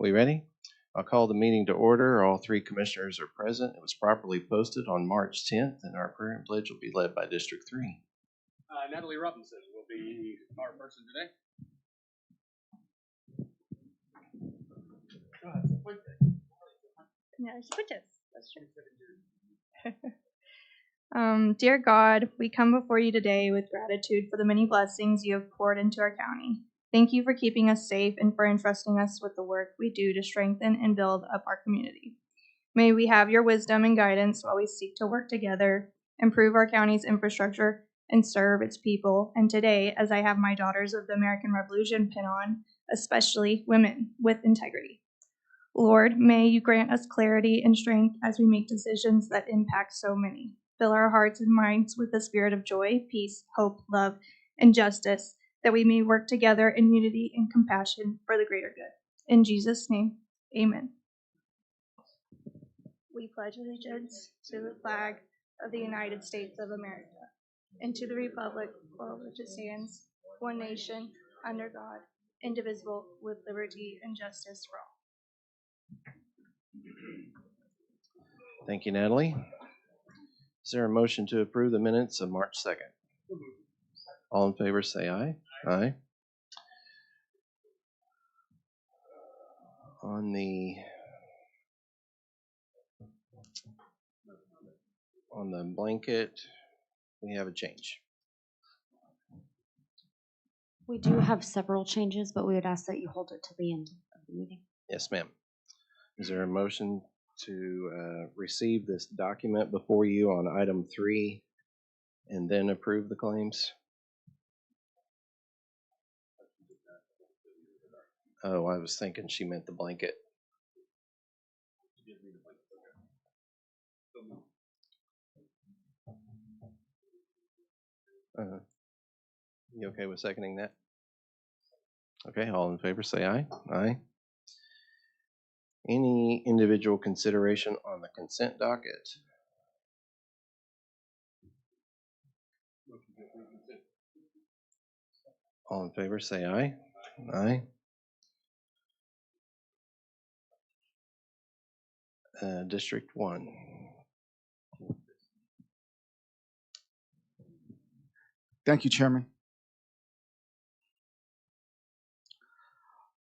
We ready? I'll call the meeting to order. All three commissioners are present. It was properly posted on March 10th, and our prayer and pledge will be led by District 3. Natalie Robinson will be our person today. No, switches. That's true. Dear God, we come before you today with gratitude for the many blessings you have poured into our county. Thank you for keeping us safe and for entrusting us with the work we do to strengthen and build up our community. May we have your wisdom and guidance while we seek to work together, improve our county's infrastructure, and serve its people. And today, as I have my Daughters of the American Revolution pin on, especially women with integrity. Lord, may you grant us clarity and strength as we make decisions that impact so many. Fill our hearts and minds with the spirit of joy, peace, hope, love, and justice, that we may work together in unity and compassion for the greater good. In Jesus' name, amen. We pledge allegiance to the flag of the United States of America and to the republic for which it stands, one nation, under God, indivisible, with liberty and justice for all. Thank you, Natalie. Is there a motion to approve the minutes of March 2nd? All in favor say aye. Aye. On the blanket, we have a change. We do have several changes, but we would ask that you hold it to the end of the meeting. Yes, ma'am. Is there a motion to receive this document before you on item 3 and then approve the claims? Oh, I was thinking she meant the blanket. You okay with seconding that? Okay, all in favor say aye. Aye. Any individual consideration on the consent docket? All in favor say aye. Aye. District 1. Thank you, Chairman.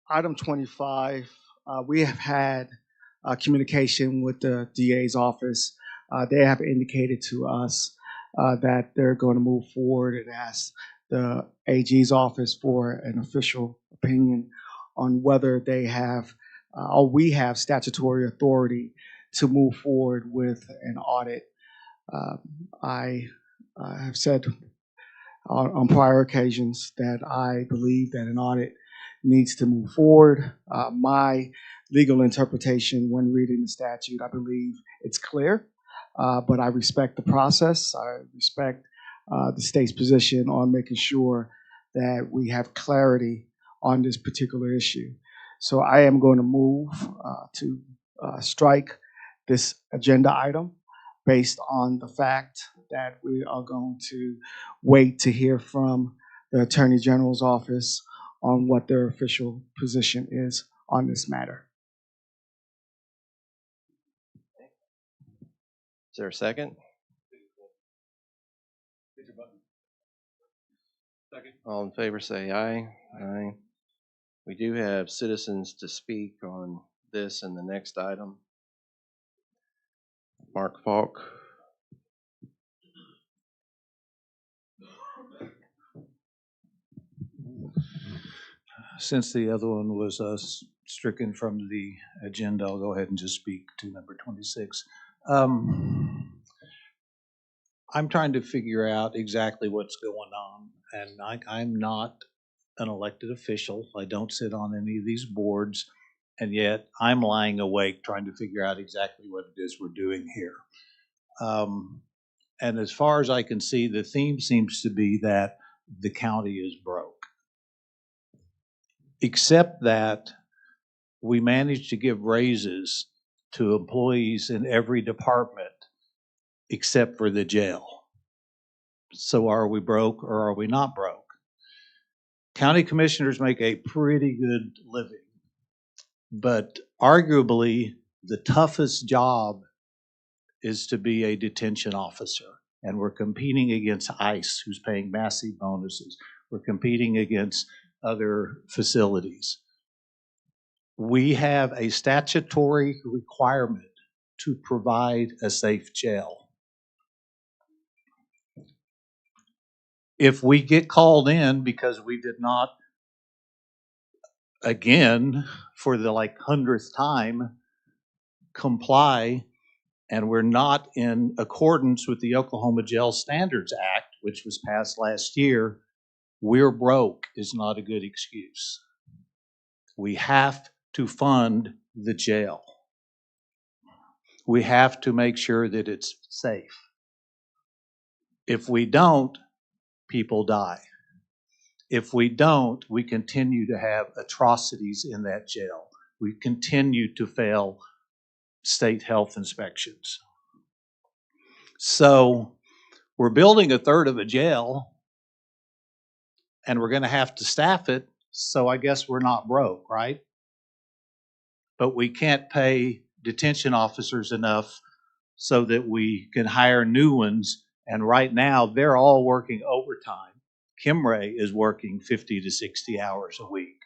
Item 25, we have had communication with the DA's office. They have indicated to us that they're going to move forward and ask the AG's office for an official opinion on whether they have or we have statutory authority to move forward with an audit. I have said on prior occasions that I believe that an audit needs to move forward. My legal interpretation when reading the statute, I believe it's clear, but I respect the process. I respect the state's position on making sure that we have clarity on this particular issue. So I am going to move to strike this agenda item based on the fact that we are going to wait to hear from the Attorney General's office on what their official position is on this matter. Is there a second? Second. All in favor say aye. Aye. We do have citizens to speak on this and the next item. Mark Falk. Since the other one was stricken from the agenda, I'll go ahead and just speak to number 26. I'm trying to figure out exactly what's going on, and I'm not an elected official. I don't sit on any of these boards, and yet I'm lying awake trying to figure out exactly what it is we're doing here. And as far as I can see, the theme seems to be that the county is broke. Except that we managed to give raises to employees in every department except for the jail. So are we broke or are we not broke? County commissioners make a pretty good living. But arguably, the toughest job is to be a detention officer. And we're competing against ICE, who's paying massive bonuses. We're competing against other facilities. We have a statutory requirement to provide a safe jail. If we get called in because we did not, again, for the 100th time, comply, and we're not in accordance with the Oklahoma Jail Standards Act, which was passed last year, we're broke is not a good excuse. We have to fund the jail. We have to make sure that it's safe. If we don't, people die. If we don't, we continue to have atrocities in that jail. We continue to fail state health inspections. So we're building a third of a jail, and we're going to have to staff it, so I guess we're not broke, right? But we can't pay detention officers enough so that we can hire new ones, and right now they're all working overtime. Kimray is working 50 to 60 hours a week.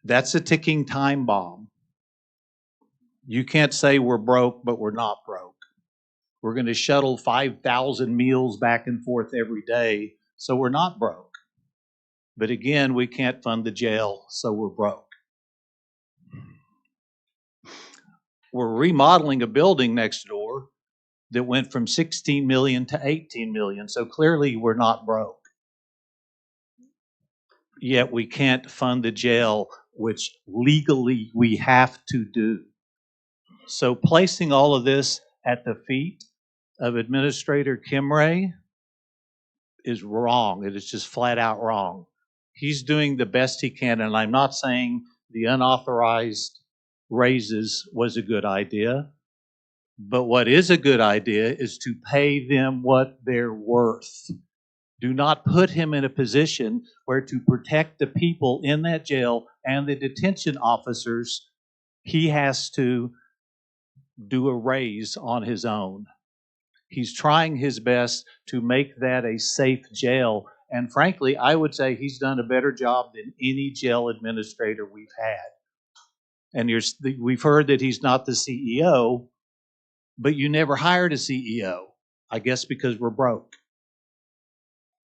That's a ticking time bomb. You can't say we're broke, but we're not broke. We're going to shuttle 5,000 meals back and forth every day, so we're not broke. But again, we can't fund the jail, so we're broke. We're remodeling a building next door that went from 16 million to 18 million, so clearly we're not broke. Yet we can't fund the jail, which legally we have to do. So placing all of this at the feet of Administrator Kimray is wrong. It is just flat out wrong. He's doing the best he can, and I'm not saying the unauthorized raises was a good idea, but what is a good idea is to pay them what they're worth. Do not put him in a position where, to protect the people in that jail and the detention officers, he has to do a raise on his own. He's trying his best to make that a safe jail. And frankly, I would say he's done a better job than any jail administrator we've had. And we've heard that he's not the CEO, but you never hired a CEO, I guess because we're broke.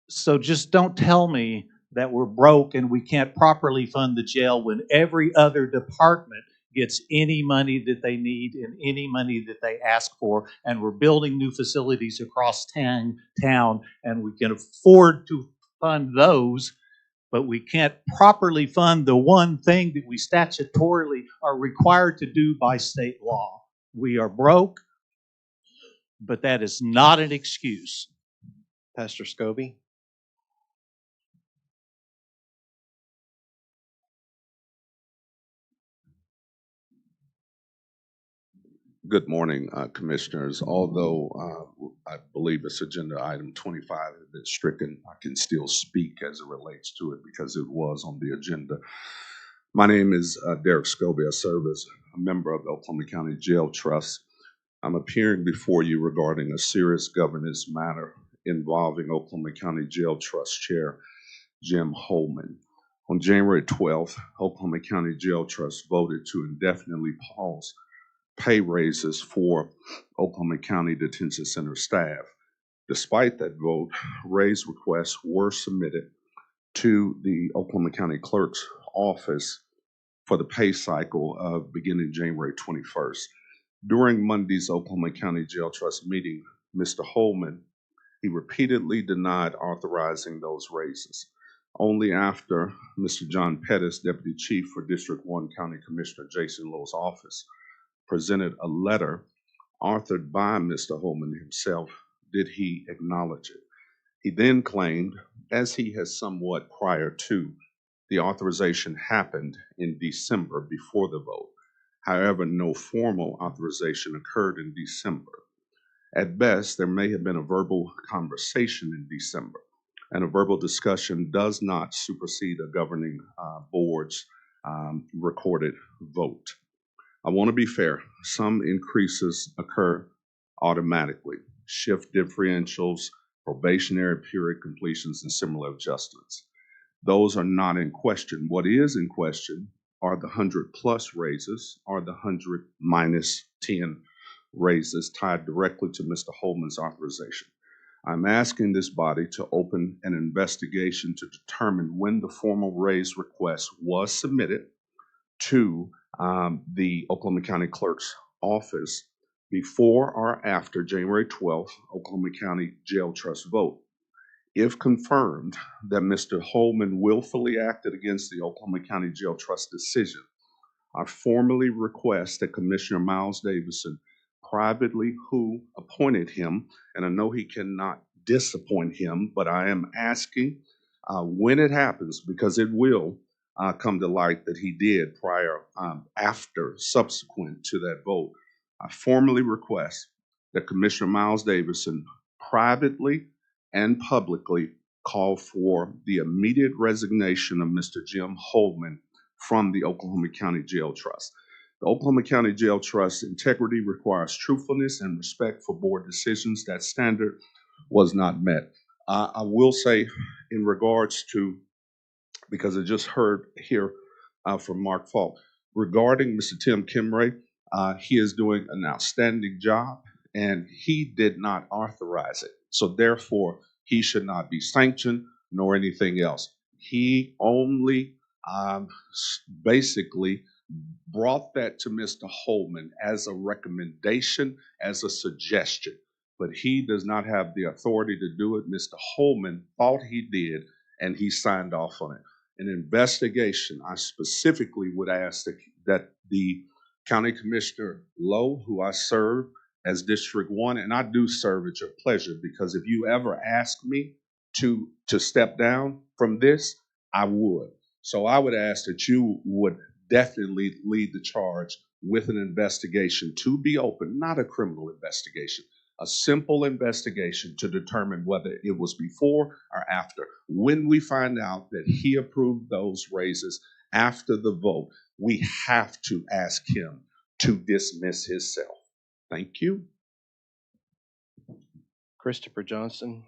So just don't tell me that we're broke and we can't properly fund the jail when every other department gets any money that they need and any money that they ask for, and we're building new facilities across town, and we can afford to fund those, but we can't properly fund the one thing that we statutorily are required to do by state law. We are broke, but that is not an excuse. Pastor Scobie? Good morning, Commissioners. Although I believe it's agenda item 25 has been stricken, I can still speak as it relates to it because it was on the agenda. My name is Derek Scobie. I serve as a member of the Oklahoma County Jail Trust. I'm appearing before you regarding a serious governance matter involving Oklahoma County Jail Trust Chair Jim Holman. On January 12th, Oklahoma County Jail Trust voted to indefinitely pause pay raises for Oklahoma County Detention Center staff. Despite that vote, raise requests were submitted to the Oklahoma County Clerk's office for the pay cycle of beginning January 21st. During Monday's Oklahoma County Jail Trust meeting, Mr. Holman, he repeatedly denied authorizing those raises. Only after Mr. John Pettis, Deputy Chief for District 1 County Commissioner Jason Lowe's office, presented a letter authored by Mr. Holman himself, did he acknowledge it. He then claimed, as he has somewhat prior to, the authorization happened in December before the vote. However, no formal authorization occurred in December. At best, there may have been a verbal conversation in December, and a verbal discussion does not supersede a governing board's recorded vote. I want to be fair. Some increases occur automatically. Shift differentials, probationary period completions, and similar adjustments. Those are not in question. What is in question are the 100+ raises or the 100 minus 10 raises tied directly to Mr. Holman's authorization. I'm asking this body to open an investigation to determine when the formal raise request was submitted to the Oklahoma County Clerk's office before or after January 12th Oklahoma County Jail Trust vote. If confirmed that Mr. Holman willfully acted against the Oklahoma County Jail Trust decision, I formally request that Commissioner Miles Davison, privately who appointed him, and I know he cannot disappoint him, but I am asking when it happens, because it will come to light that he did subsequent to that vote. I formally request that Commissioner Miles Davison privately and publicly call for the immediate resignation of Mr. Jim Holman from the Oklahoma County Jail Trust. The Oklahoma County Jail Trust integrity requires truthfulness and respect for board decisions. That standard was not met. I will say in regards to, because I just heard here from Mark Falk, regarding Mr. Tim Kimray, he is doing an outstanding job and he did not authorize it. So therefore, he should not be sanctioned nor anything else. He only basically brought that to Mr. Holman as a recommendation, as a suggestion, but he does not have the authority to do it. Mr. Holman thought he did, and he signed off on it. An investigation, I specifically would ask that the County Commissioner Lowe, who I serve as District 1, and I do serve at your pleasure, because if you ever ask me to step down from this, I would. So I would ask that you would definitely lead the charge with an investigation to be open, not a criminal investigation, a simple investigation to determine whether it was before or after. When we find out that he approved those raises after the vote, we have to ask him to dismiss himself. Thank you. Christopher Johnson.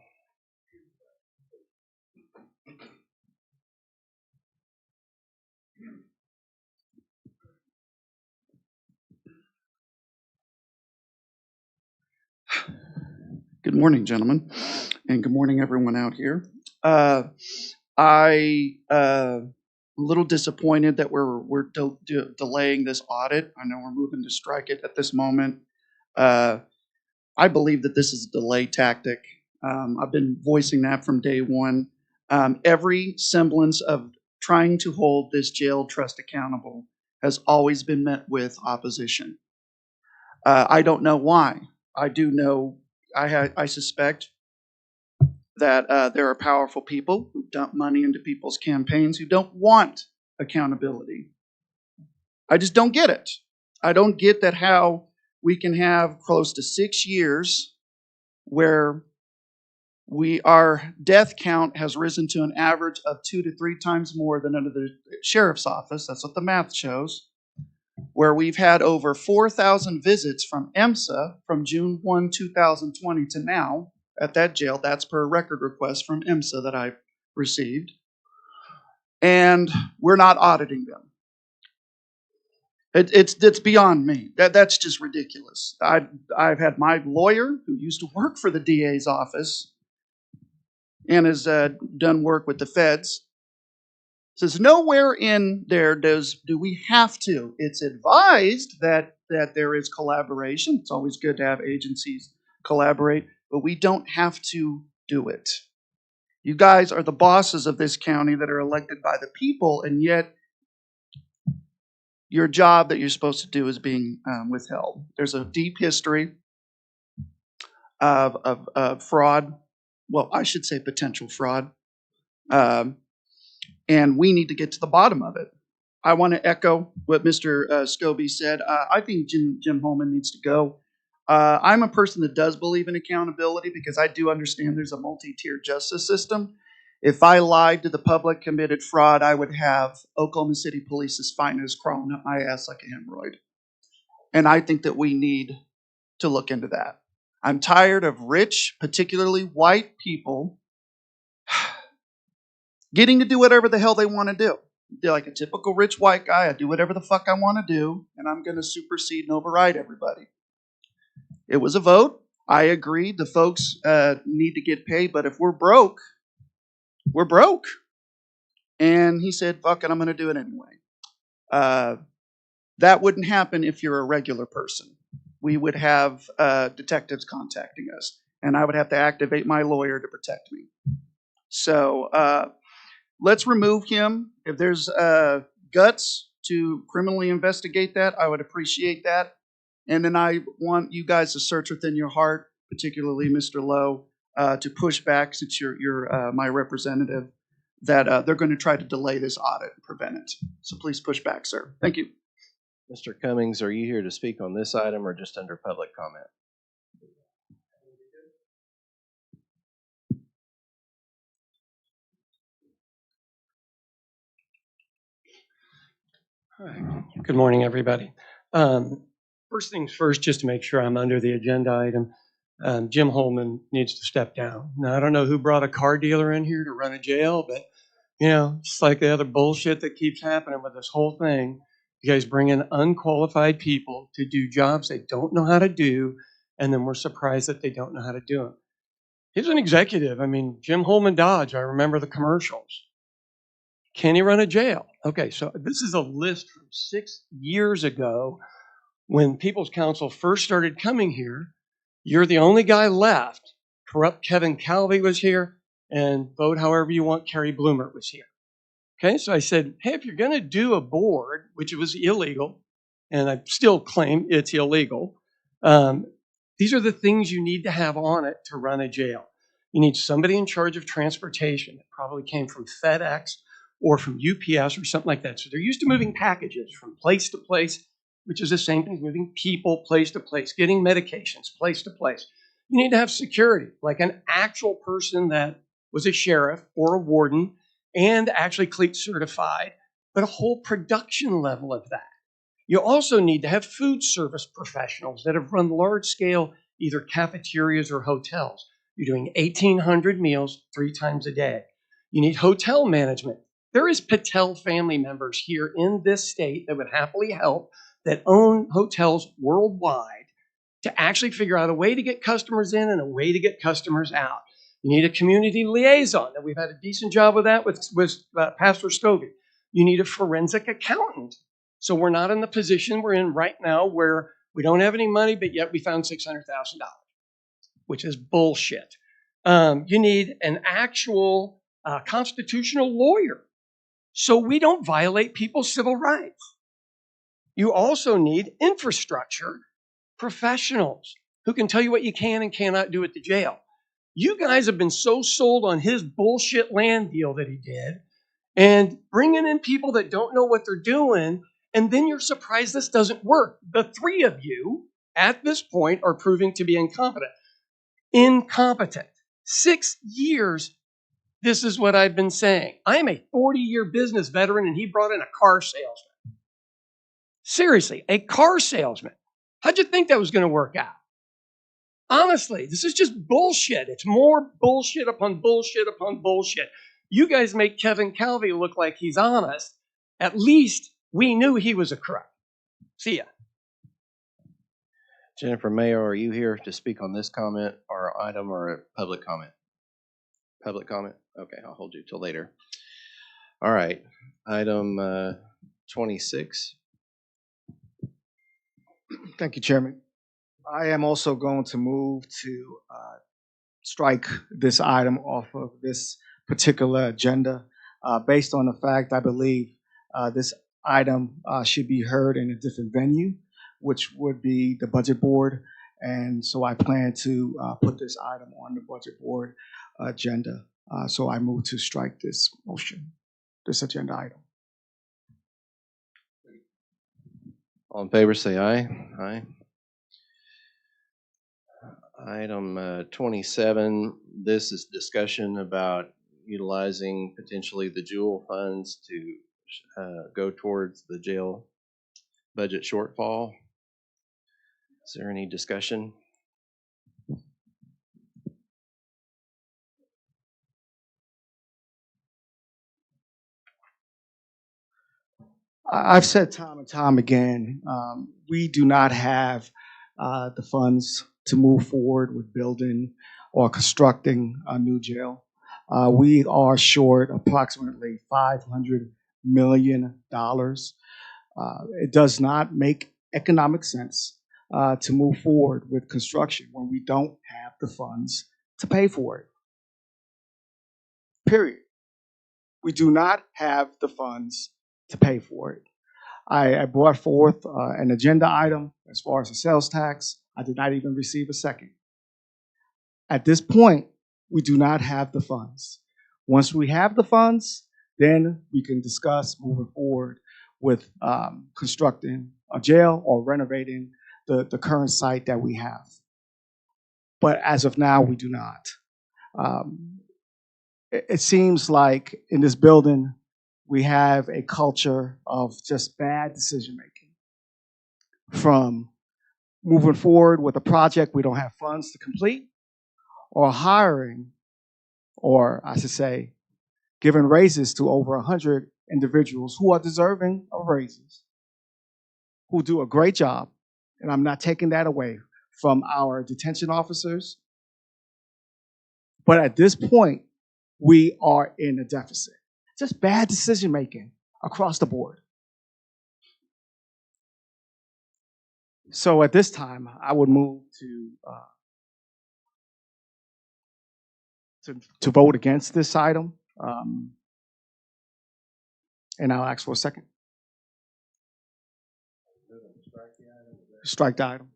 Good morning, gentlemen, and good morning, everyone out here. I'm a little disappointed that we're delaying this audit. I know we're moving to strike it at this moment. I believe that this is a delay tactic. I've been voicing that from day one. Every semblance of trying to hold this jail trust accountable has always been met with opposition. I don't know why. I do know. I suspect that there are powerful people who dump money into people's campaigns who don't want accountability. I just don't get it. I don't get that how we can have close to 6 years where our death count has risen to an average of 2 to 3 times more than under the sheriff's office. That's what the math shows. Where we've had over 4,000 visits from EMSA from June 1, 2020 to now at that jail. That's per record request from EMSA that I've received. And we're not auditing them. It's beyond me. That's just ridiculous. I've had my lawyer, who used to work for the DA's office and has done work with the feds, says nowhere in there do we have to. It's advised that there is collaboration. It's always good to have agencies collaborate, but we don't have to do it. You guys are the bosses of this county that are elected by the people, and yet your job that you're supposed to do is being withheld. There's a deep history of fraud. Well, I should say potential fraud. And we need to get to the bottom of it. I want to echo what Mr. Scobie said. I think Jim Holman needs to go. I'm a person that does believe in accountability because I do understand there's a multi-tiered justice system. If I lied to the public, committed fraud, I would have Oklahoma City Police's finest crawling up my ass like a hemorrhoid. And I think that we need to look into that. I'm tired of rich, particularly white people, getting to do whatever the hell they want to do. They're like a typical rich white guy. I do whatever the fuck I want to do, and I'm going to supersede and override everybody. It was a vote. I agree. The folks need to get paid, but if we're broke, we're broke. And he said, fuck it, I'm going to do it anyway. That wouldn't happen if you're a regular person. We would have detectives contacting us, and I would have to activate my lawyer to protect me. So let's remove him. If there's guts to criminally investigate that, I would appreciate that. And then I want you guys to search within your heart, particularly Mr. Lowe, to push back, since you're my representative, that they're going to try to delay this audit and prevent it. So please push back, sir. Thank you. Mr. Cummings, are you here to speak on this item or just under public comment? All right. Good morning, everybody. First things first, just to make sure I'm under the agenda item, Jim Holman needs to step down. Now, I don't know who brought a car dealer in here to run a jail, but, you know, just like the other bullshit that keeps happening with this whole thing, you guys bring in unqualified people to do jobs they don't know how to do, and then we're surprised that they don't know how to do them. He's an executive. I mean, Jim Holman Dodge, I remember the commercials. Can he run a jail? Okay, so this is a list from 6 years ago when People's Counsel first started coming here. You're the only guy left. Corrupt Kevin Calvey was here, and vote however you want, Kerry Bloomer was here. Okay, so I said, hey, if you're going to do a board, which was illegal, and I still claim it's illegal, these are the things you need to have on it to run a jail. You need somebody in charge of transportation. It probably came from FedEx or from UPS or something like that. So they're used to moving packages from place to place, which is the same thing as moving people place to place, getting medications place to place. You need to have security, like an actual person that was a sheriff or a warden and actually CLEAT certified, but a whole production level of that. You also need to have food service professionals that have run large-scale either cafeterias or hotels. You're doing 1,800 meals 3 times a day. You need hotel management. There is Patel family members here in this state that would happily help, that own hotels worldwide, to actually figure out a way to get customers in and a way to get customers out. You need a community liaison, and we've had a decent job with that with Pastor Scovey. You need a forensic accountant. So we're not in the position we're in right now where we don't have any money, but yet we found $600,000, which is bullshit. You need an actual constitutional lawyer, so we don't violate people's civil rights. You also need infrastructure professionals who can tell you what you can and cannot do at the jail. You guys have been so sold on his bullshit land deal that he did, and bringing in people that don't know what they're doing, and then you're surprised this doesn't work. The 3 of you at this point are proving to be incompetent. Incompetent. 6 years. This is what I've been saying. I am a 40-year business veteran, and he brought in a car salesman. Seriously, a car salesman. How'd you think that was going to work out? Honestly, this is just bullshit. It's more bullshit upon bullshit upon bullshit. You guys make Kevin Calvey look like he's honest. At least we knew he was a crook. See ya. Jennifer Mayo, are you here to speak on this comment or item or a public comment? Public comment? Okay, I'll hold you till later. All right, item 26. Thank you, Chairman. I am also going to move to strike this item off of this particular agenda based on the fact I believe this item should be heard in a different venue, which would be the budget board. And so I plan to put this item on the budget board agenda. So I move to strike this motion, this agenda item. All in favor, say aye. Aye. Item 27, this is discussion about utilizing potentially the jewel funds to go towards the jail budget shortfall. Is there any discussion? I've said time and time again, we do not have the funds to move forward with building or constructing a new jail. We are short approximately $500 million. It does not make economic sense to move forward with construction when we don't have the funds to pay for it. Period. We do not have the funds to pay for it. I brought forth an agenda item as far as the sales tax. I did not even receive a second. At this point, we do not have the funds. Once we have the funds, then we can discuss moving forward with constructing a jail or renovating the current site that we have. But as of now, we do not. It seems like in this building, we have a culture of just bad decision making. From moving forward with a project we don't have funds to complete, or hiring, or I should say, giving raises to over 100 individuals who are deserving of raises, who do a great job, and I'm not taking that away from our detention officers. But at this point, we are in a deficit. Just bad decision making across the board. So at this time, I would move to vote against this item, and I'll ask for a second. Strike the item.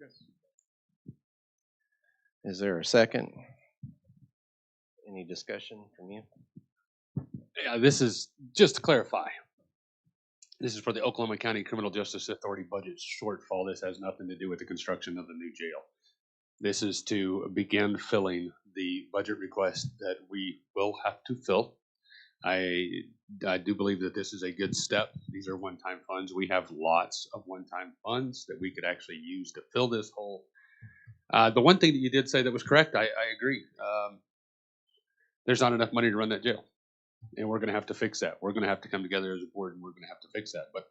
Is there a second? Any discussion from you? Yeah, this is, just to clarify, this is for the Oklahoma County Criminal Justice Authority budget shortfall. This has nothing to do with the construction of the new jail. This is to begin filling the budget request that we will have to fill. I do believe that this is a good step. These are one-time funds. We have lots of one-time funds that we could actually use to fill this hole. The one thing that you did say that was correct, I agree. There's not enough money to run that jail. And we're going to have to fix that. We're going to have to come together as a board and we're going to have to fix that. But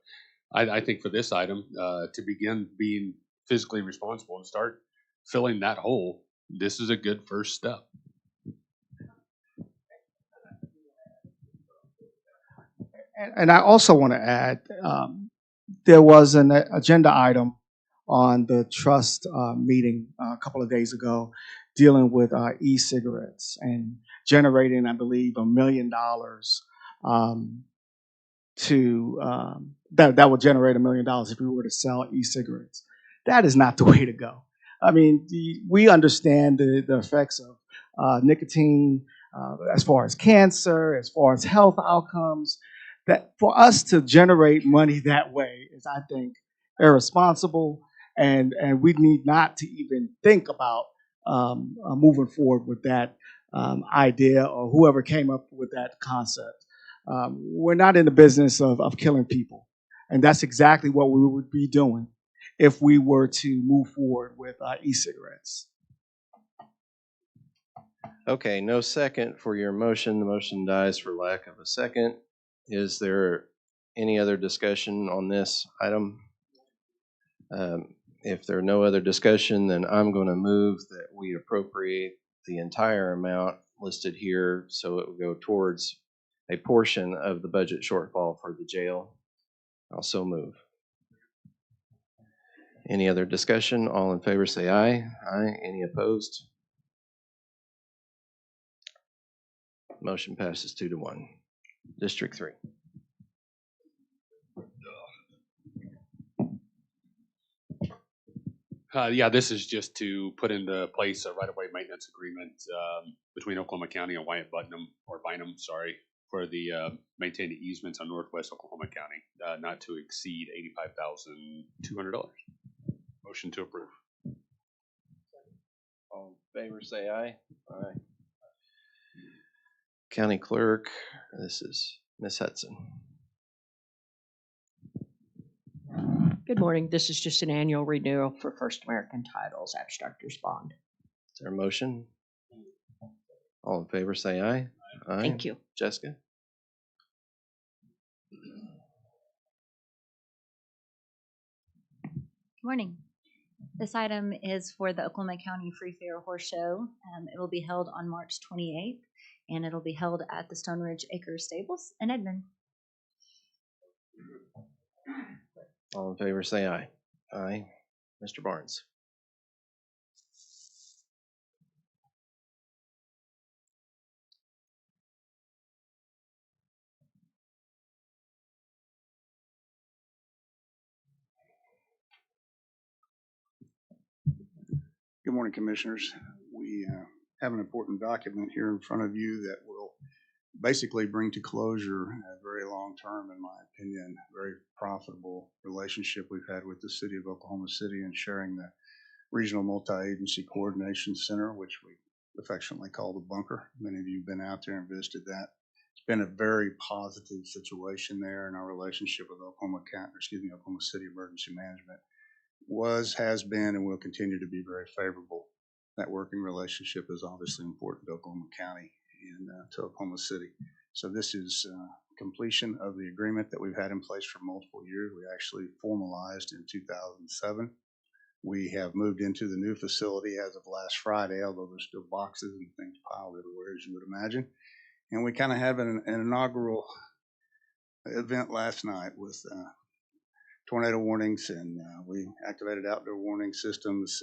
I think for this item, to begin being physically responsible and start filling that hole, this is a good first step. And I also want to add, there was an agenda item on the trust meeting a couple of days ago dealing with e-cigarettes and generating, I believe, $1 million that would generate $1 million if we were to sell e-cigarettes. That is not the way to go. I mean, we understand the effects of nicotine as far as cancer, as far as health outcomes. That for us to generate money that way is, I think, irresponsible, and we need not to even think about moving forward with that idea or whoever came up with that concept. We're not in the business of killing people, and that's exactly what we would be doing if we were to move forward with e-cigarettes. Okay, no second for your motion. The motion dies for lack of a second. Is there any other discussion on this item? If there are no other discussion, then I'm going to move that we appropriate the entire amount listed here so it will go towards a portion of the budget shortfall for the jail. I'll so move. Any other discussion? All in favor say aye. Aye. Any opposed? Motion passes 2-1. District 3. Yeah, this is just to put into place a right-of-way maintenance agreement between Oklahoma County and Wyatt Bynum, for the maintaining easements on Northwest Oklahoma County, not to exceed $85,200. Motion to approve. All in favor say aye. Aye. County Clerk, this is Ms. Hudson. Good morning. This is just an annual renewal for First American Titles Abstractors Bond. Is there a motion? All in favor, say aye. Aye. Thank you. Jessica? Morning. This item is for the Oklahoma County Free Fair Horse Show. It will be held on March 28th, and it'll be held at the Stone Ridge Acres Stables in Edmond. All in favor, say aye. Aye. Mr. Barnes? Good morning, Commissioners. We have an important document here in front of you that will basically bring to closure a very long-term, in my opinion, very profitable relationship we've had with the City of Oklahoma City in sharing the Regional Multi-Agency Coordination Center, which we affectionately call the bunker. Many of you have been out there and visited that. It's been a very positive situation there, and our relationship with Oklahoma City Emergency Management has been, and will continue to be very favorable. That working relationship is obviously important to Oklahoma County and to Oklahoma City. So this is completion of the agreement that we've had in place for multiple years. We actually formalized in 2007. We have moved into the new facility as of last Friday, although there's still boxes and things piled everywhere, as you would imagine. And we kind of have an inaugural event last night with tornado warnings, and we activated outdoor warning systems.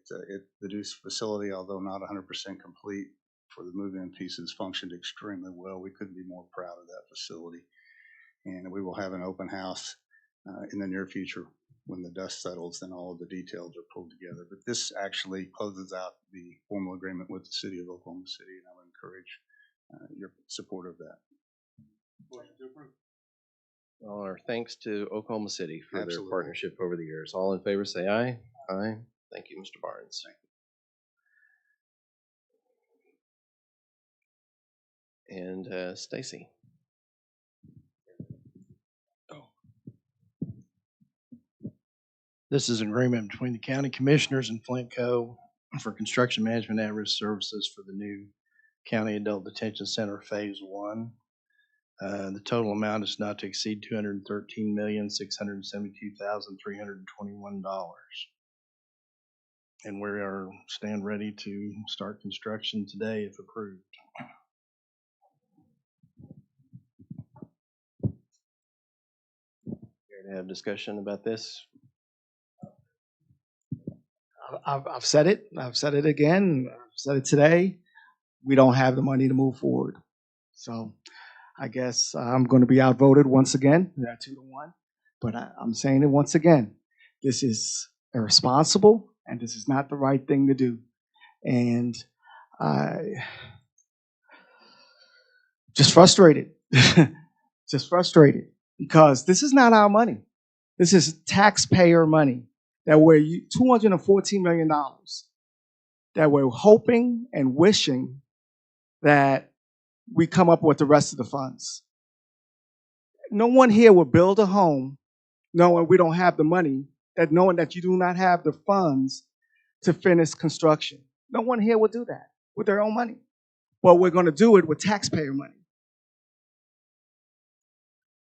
The new facility, although not 100% complete for the move-in pieces, functioned extremely well. We couldn't be more proud of that facility. And we will have an open house in the near future when the dust settles and all of the details are pulled together. But this actually closes out the formal agreement with the City of Oklahoma City, and I would encourage your support of that. All our thanks to Oklahoma City for Absolutely. their partnership over the years. All in favor, say aye. Aye. Thank you, Mr. Barnes. Thank you. And Stacy. This is an agreement between the County Commissioners and Flintco for construction management at-risk services for the new County Adult Detention Center Phase 1. The total amount is not to exceed $213,672,321. And we stand ready to start construction today if approved. Here to have discussion about this. I've said it. I've said it again. I've said it today. We don't have the money to move forward. So I guess I'm going to be outvoted once again, 2-1. But I'm saying it once again. This is irresponsible, and this is not the right thing to do. And just frustrated. Just frustrated. Because this is not our money. This is taxpayer money. That we're $214 million that we're hoping and wishing that we come up with the rest of the funds. No one here will build a home knowing we don't have the money, knowing that you do not have the funds to finish construction. No one here will do that with their own money. But we're going to do it with taxpayer money.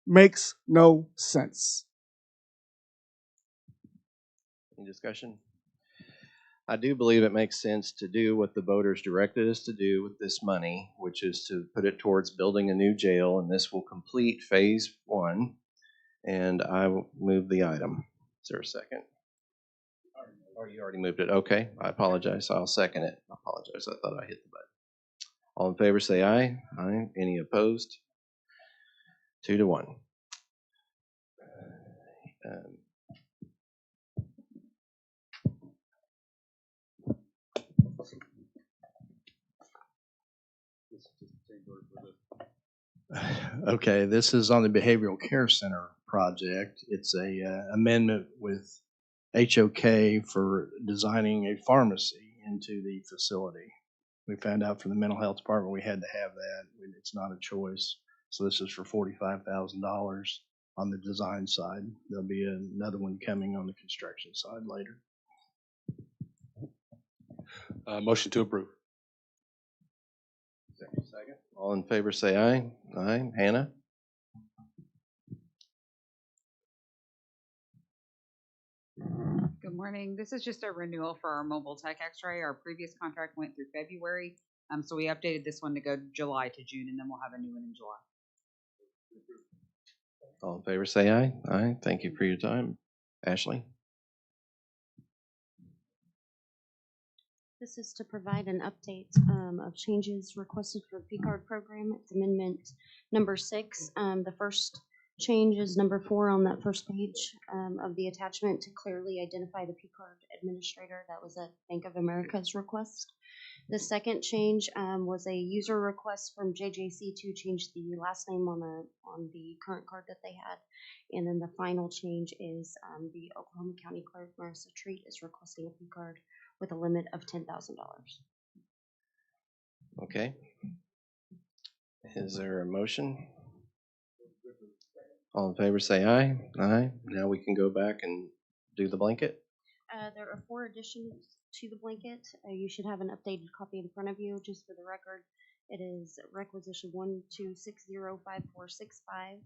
Makes no sense. Any discussion? I do believe it makes sense to do what the voters directed us to do with this money, which is to put it towards building a new jail, and this will complete Phase 1. And I will move the item. Is there a second? Oh, you already moved it. Okay, I apologize. I'll second it. I apologize. I thought I hit the button. All in favor, say aye. Aye. Any opposed? 2-1. Okay, this is on the Behavioral Care Center project. It's a amendment with HOK for designing a pharmacy into the facility. We found out from the mental health department we had to have that. It's not a choice. So this is for $45,000 on the design side. There'll be another one coming on the construction side later. Motion to approve. Second. All in favor say aye. Aye. Hannah? Good morning. This is just a renewal for our mobile tech x-ray. Our previous contract went through February, so we updated this one to go July to June, and then we'll have a new one in July. All in favor say aye. Aye. Thank you for your time. Ashley? This is to provide an update of changes requested for the P-card program. It's amendment number 6. The first change is number 4 on that first page of the attachment to clearly identify the P-card administrator. That was at Bank of America's request. The second change was a user request from JJC to change the last name on the current card that they had. And then the final change is the Oklahoma County Clerk, Marissa Treat, is requesting a P-card with a limit of $10,000. Okay. Is there a motion? All in favor say aye. Aye. Now we can go back and do the blanket. There are 4 additions to the blanket. You should have an updated copy in front of you. Just for the record, it is requisition 12605465,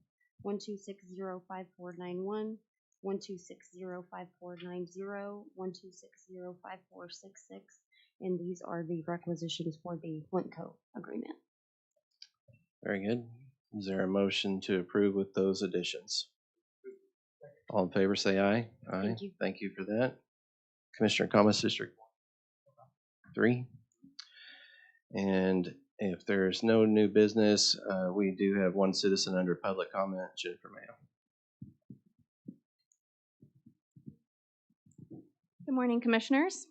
12605491, 12605490, 12605466, and these are the requisitions for the Flintco agreement. Very good. Is there a motion to approve with those additions? All in favor say aye. Aye. Thank you. Thank you for that. Commissioner Comments District 3. And if there's no new business, we do have one citizen under public comment, Jennifer Mayo. Good morning, Commissioners.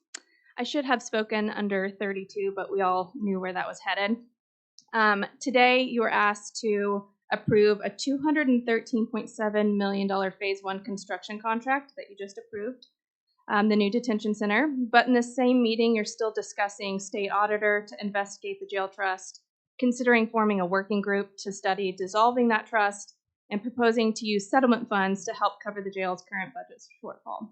I should have spoken under 32, but we all knew where that was headed. Today, you are asked to approve a $213.7 million Phase 1 construction contract that you just approved, the new detention center. But in the same meeting, you're still discussing state auditor to investigate the jail trust, considering forming a working group to study dissolving that trust, and proposing to use settlement funds to help cover the jail's current budget shortfall.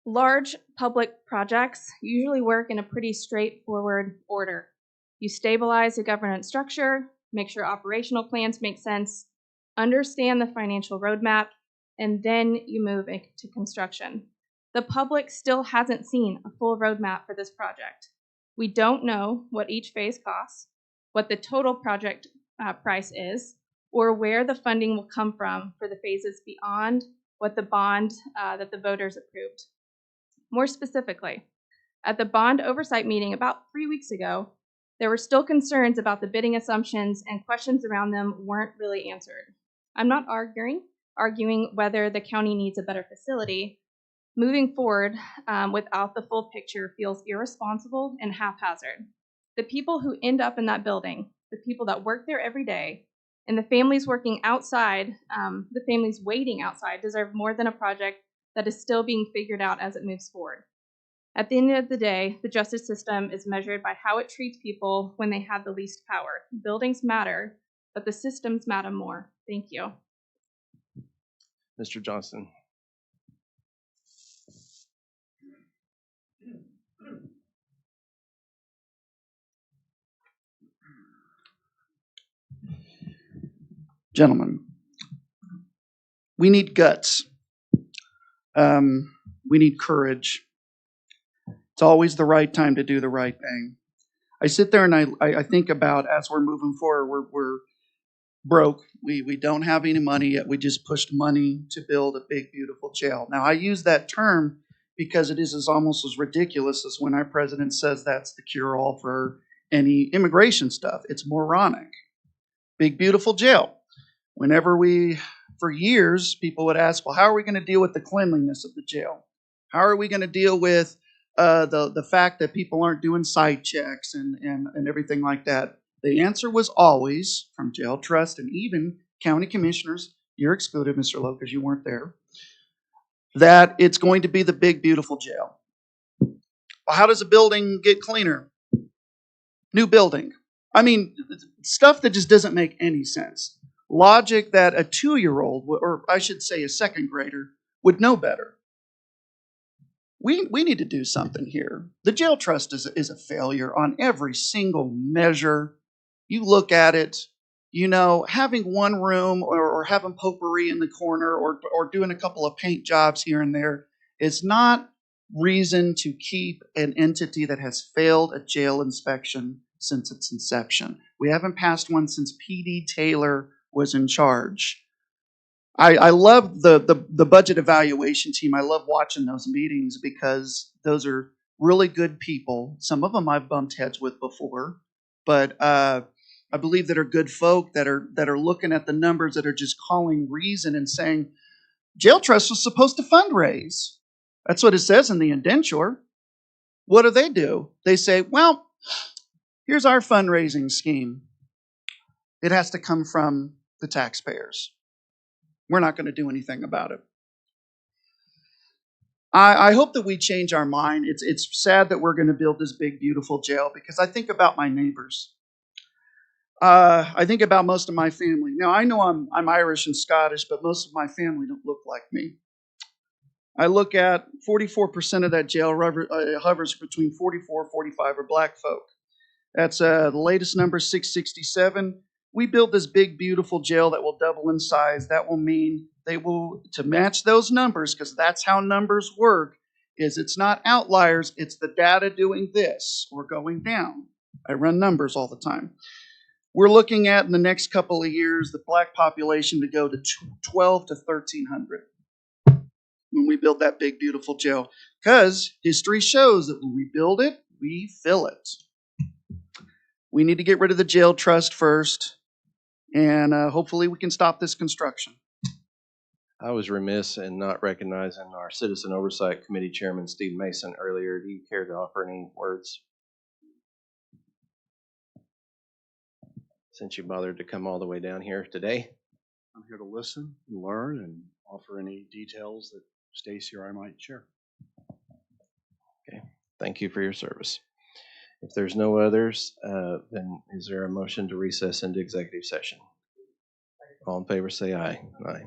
Large public projects usually work in a pretty straightforward order. You stabilize the governance structure, make sure operational plans make sense, understand the financial roadmap, and then you move into construction. The public still hasn't seen a full roadmap for this project. We don't know what each phase costs, what the total project price is, or where the funding will come from for the phases beyond what the bond that the voters approved. More specifically, at the bond oversight meeting about 3 weeks ago, there were still concerns about the bidding assumptions, and questions around them weren't really answered. I'm not arguing whether the county needs a better facility. Moving forward without the full picture feels irresponsible and haphazard. The people who end up in that building, the people that work there every day, and the families working outside, the families waiting outside, deserve more than a project that is still being figured out as it moves forward. At the end of the day, the justice system is measured by how it treats people when they have the least power. Buildings matter, but the systems matter more. Thank you. Mr. Johnson. Gentlemen, we need guts. We need courage. It's always the right time to do the right thing. I sit there and I think about, as we're moving forward, we're broke. We don't have any money yet. We just pushed money to build a big, beautiful jail. Now, I use that term because it is almost as ridiculous as when our president says that's the cure-all for any immigration stuff. It's moronic. Big, beautiful jail. Whenever for years, people would ask, well, how are we going to deal with the cleanliness of the jail? How are we going to deal with the fact that people aren't doing site checks and everything like that? The answer was always, from jail trust and even county commissioners, you're excluded, Mr. Lowe, because you weren't there, that it's going to be the big, beautiful jail. Well, how does a building get cleaner? New building. I mean, stuff that just doesn't make any sense. Logic that a 2-year-old, or I should say a second grader, would know better. We need to do something here. The jail trust is a failure on every single measure. You look at it, you know, having one room or having potpourri in the corner or doing a couple of paint jobs here and there is not reason to keep an entity that has failed a jail inspection since its inception. We haven't passed one since PD Taylor was in charge. I love the budget evaluation team. I love watching those meetings because those are really good people. Some of them I've bumped heads with before, but I believe that are good folk that are looking at the numbers, that are just calling reason and saying, jail trust was supposed to fundraise. That's what it says in the indenture. What do? They say, well, here's our fundraising scheme. It has to come from the taxpayers. We're not going to do anything about it. I hope that we change our mind. It's sad that we're going to build this big, beautiful jail because I think about my neighbors. I think about most of my family. Now, I know I'm Irish and Scottish, but most of my family don't look like me. I look at 44% of that jail hovers between 44 and 45 are black folk. That's the latest number, 667. We built this big, beautiful jail that will double in size. That will mean they will, to match those numbers, because that's how numbers work, is it's not outliers, it's the data doing this or going down. I run numbers all the time. We're looking at, in the next couple of years, the black population to go to 12 to 1,300 when we build that big, beautiful jail. Because history shows that when we build it, we fill it. We need to get rid of the jail trust first, and hopefully we can stop this construction. I was remiss in not recognizing our Citizen Oversight Committee Chairman, Steve Mason, earlier. Do you care to offer any words? Since you bothered to come all the way down here today. I'm here to listen and learn and offer any details that Stacy or I might share. Okay, thank you for your service. If there's no others, then is there a motion to recess into executive session? All in favor say aye. Aye.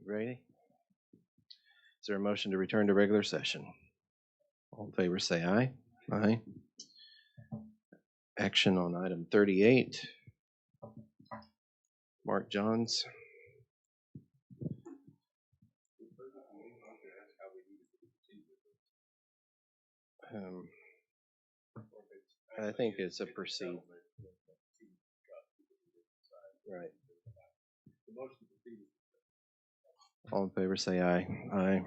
Ready? Is there a motion to return to regular session? All in favor say aye. Aye. Action on item 38. Mark Johns. I think it's a proceed. Right. All in favor say aye. Aye.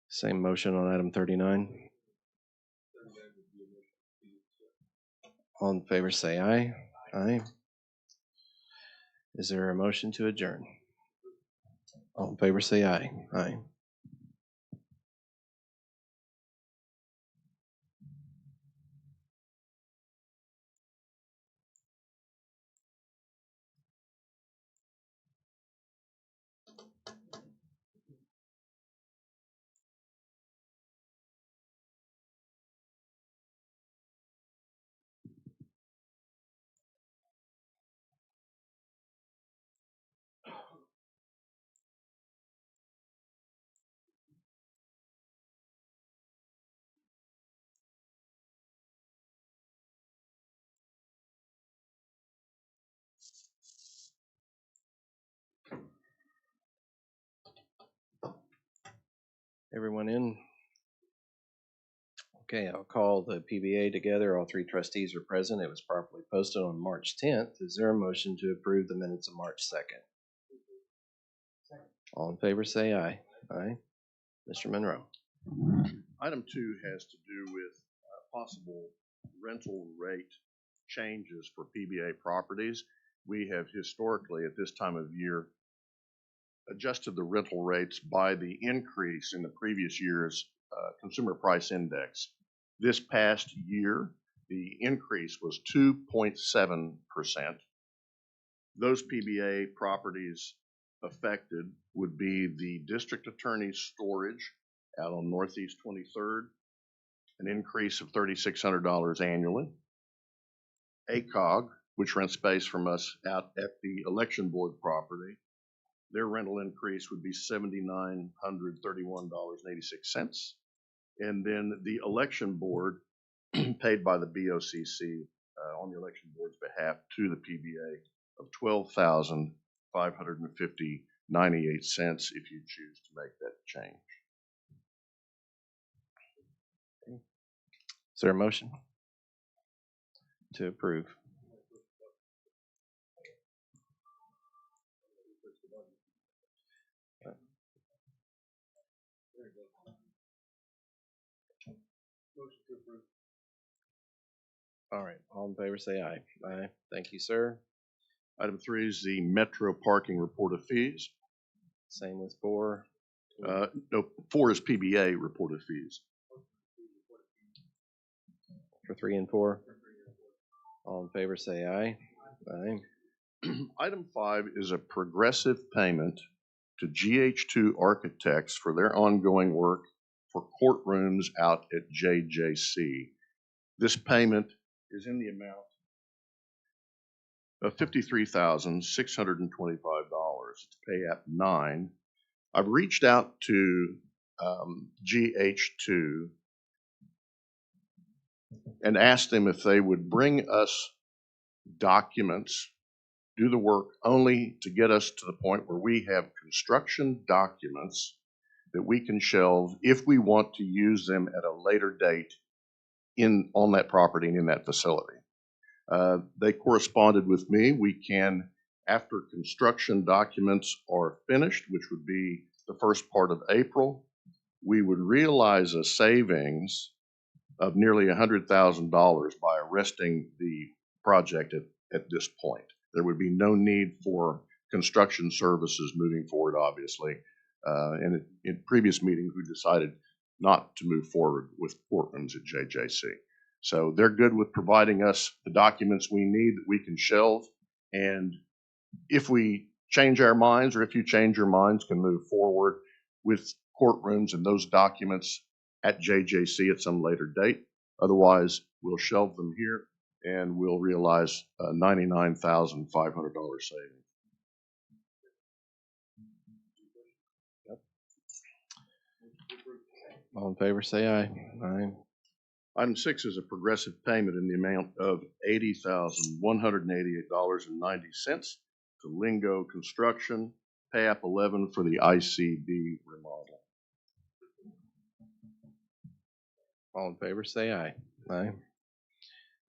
Same motion on item 39. All in favor say aye. Aye. Is there a motion to adjourn? All in favor say aye. Aye. Everyone in? Okay, I'll call the PBA together. All three trustees are present. It was properly posted on March 10th. Is there a motion to approve the minutes of March 2nd? All in favor say aye. Aye. Mr. Monroe. Item 2 has to do with possible rental rate changes for PBA properties. We have historically, at this time of year, adjusted the rental rates by the increase in the previous year's consumer price index. This past year, the increase was 2.7%. Those PBA properties affected would be the district attorney's storage out on Northeast 23rd, an increase of $3,600 annually. ACOG, which rents space from us out at the election board property, their rental increase would be $7,931.86. And then the election board paid by the BOCC on the election board's behalf to the PBA of $12,550.98 if you choose to make that change. Is there a motion to approve? All right, all in favor say aye. Aye. Thank you, sir. Item 3 is the Metro parking report of fees. Same with 4. No, 4 is PBA reported fees. For 3 and 4? All in favor say aye. Aye. Item 5 is a progressive payment to GH2 Architects for their ongoing work for courtrooms out at JJC. This payment is in the amount of $53,625 to pay at 9. I've reached out to GH2 and asked them if they would bring us documents, do the work only to get us to the point where we have construction documents that we can shelve if we want to use them at a later date on that property and in that facility. They corresponded with me. We can, after construction documents are finished, which would be the first part of April, we would realize a savings of nearly $100,000 by arresting the project at this point. There would be no need for construction services moving forward, obviously. And in previous meetings, we decided not to move forward with courtrooms at JJC. So they're good with providing us the documents we need that we can shelve. And if we change our minds, or if you change your minds, can move forward with courtrooms and those documents at JJC at some later date. Otherwise, we'll shelve them here and we'll realize $99,500 savings. All in favor, say aye. Aye. Item 6 is a progressive payment in the amount of $80,188.90 to Lingo Construction, PAP 11 for the ICB remodel. All in favor, say aye. Aye.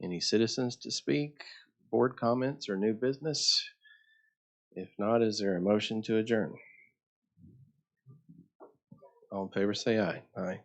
Any citizens to speak, board comments, or new business? If not, is there a motion to adjourn? All in favor, say aye. Aye.